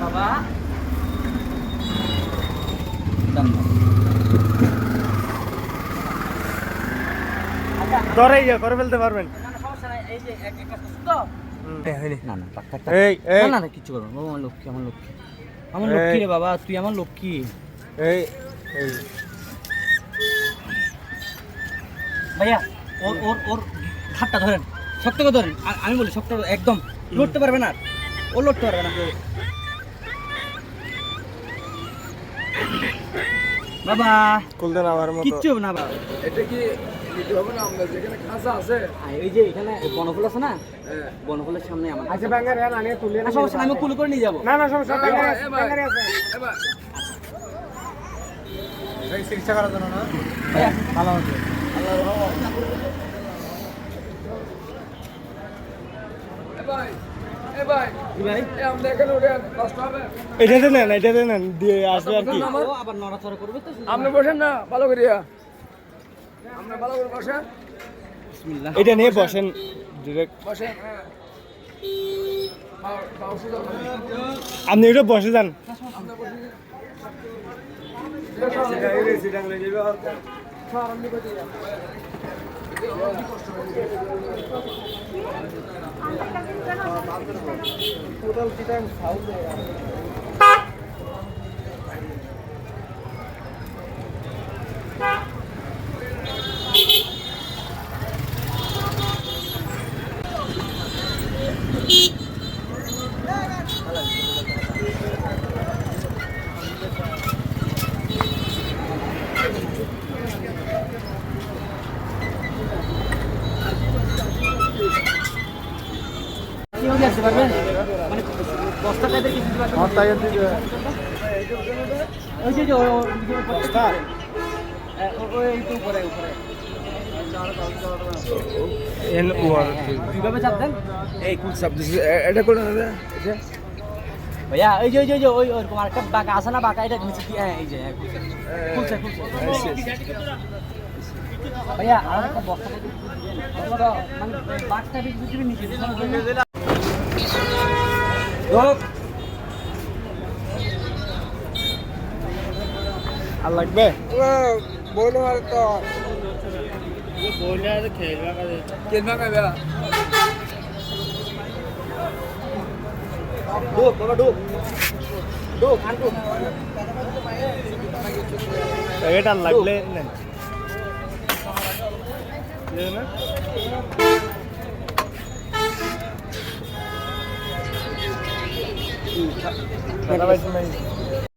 বাবা ধরে ইয়ে করে ফেলতে পারবেন। না না না না কিছু করবো বাবা, আমার লক্ষ্মী আমার লক্ষ্মী আমার লক্ষ্মী রে বাবা, তুই আমার লক্ষ্মী। এই এই ভাইয়া ওর ওর ওর ঘাটটা ধরেন, শক্ত করে ধরেন। আর আমি বলি শক্ত একদম লড়তে পারবে না, ও লড়তে পারবে না বাবা। খুলতে না আমার মতো কিচ্ছু হবে না বাবা। এটা কি নিতে হবে না? আমরা যেখানে খাঁচা আছে এই যে এখানে বনফুল আছে না, বনফুলের সামনে আমার আচ্ছা ব্যাঙ্গার এর আনে তুলে না, সমস্যা নাই, আমি কুল করে নিয়ে যাবো। না না সমস্যা নাই, ব্যাঙ্গার আছে, এবার ব্যাঙ্গার আছে। এবার এই চিকিৎসা করার জন্য না ভাইয়া ভালো আছে। এবার এবার কি ভাই আমরা এখানে উঠে কষ্ট হবে। এটাতে নেন দিয়ে আসবে আর কি। ও আবার নড়াচড়া করবে তো। আপনি বসেন না ভালো করিয়া, আপনি ভালো করে বসেন, বিসমিল্লাহ। এটা নিয়ে বসেন ডিরেক্ট। বসেন। হ্যাঁ পাও সুদা আপনি এটা বসে যান। আমরা বসে কি হয়ে আসতে পারবেন মানে বস্তা টাইপের কিছু দিতে পারবেন? ওই যে বস্তা ওই একটু উপরে উপরে এন ওয়ার কিভাবে চাপ দেন এই কুল সব দিছে এটা করে না এটা ভাইয়া? এই যে ওই যে ওই ওরকম আরেকটা বাঁকা আছে না, বাঁকা এটা নিচে দিয়ে এই যে খুলছে খুলছে ভাইয়া। আর একটা বস্তা মানে বাঘটা কিছু দিবি নিচে আর লাগবে বলো আর তো কেন খাবে ঢুক বাবা ঢুক ঢুক আর ঢুক। এটা লাগলে নেন। না খারাপ আছে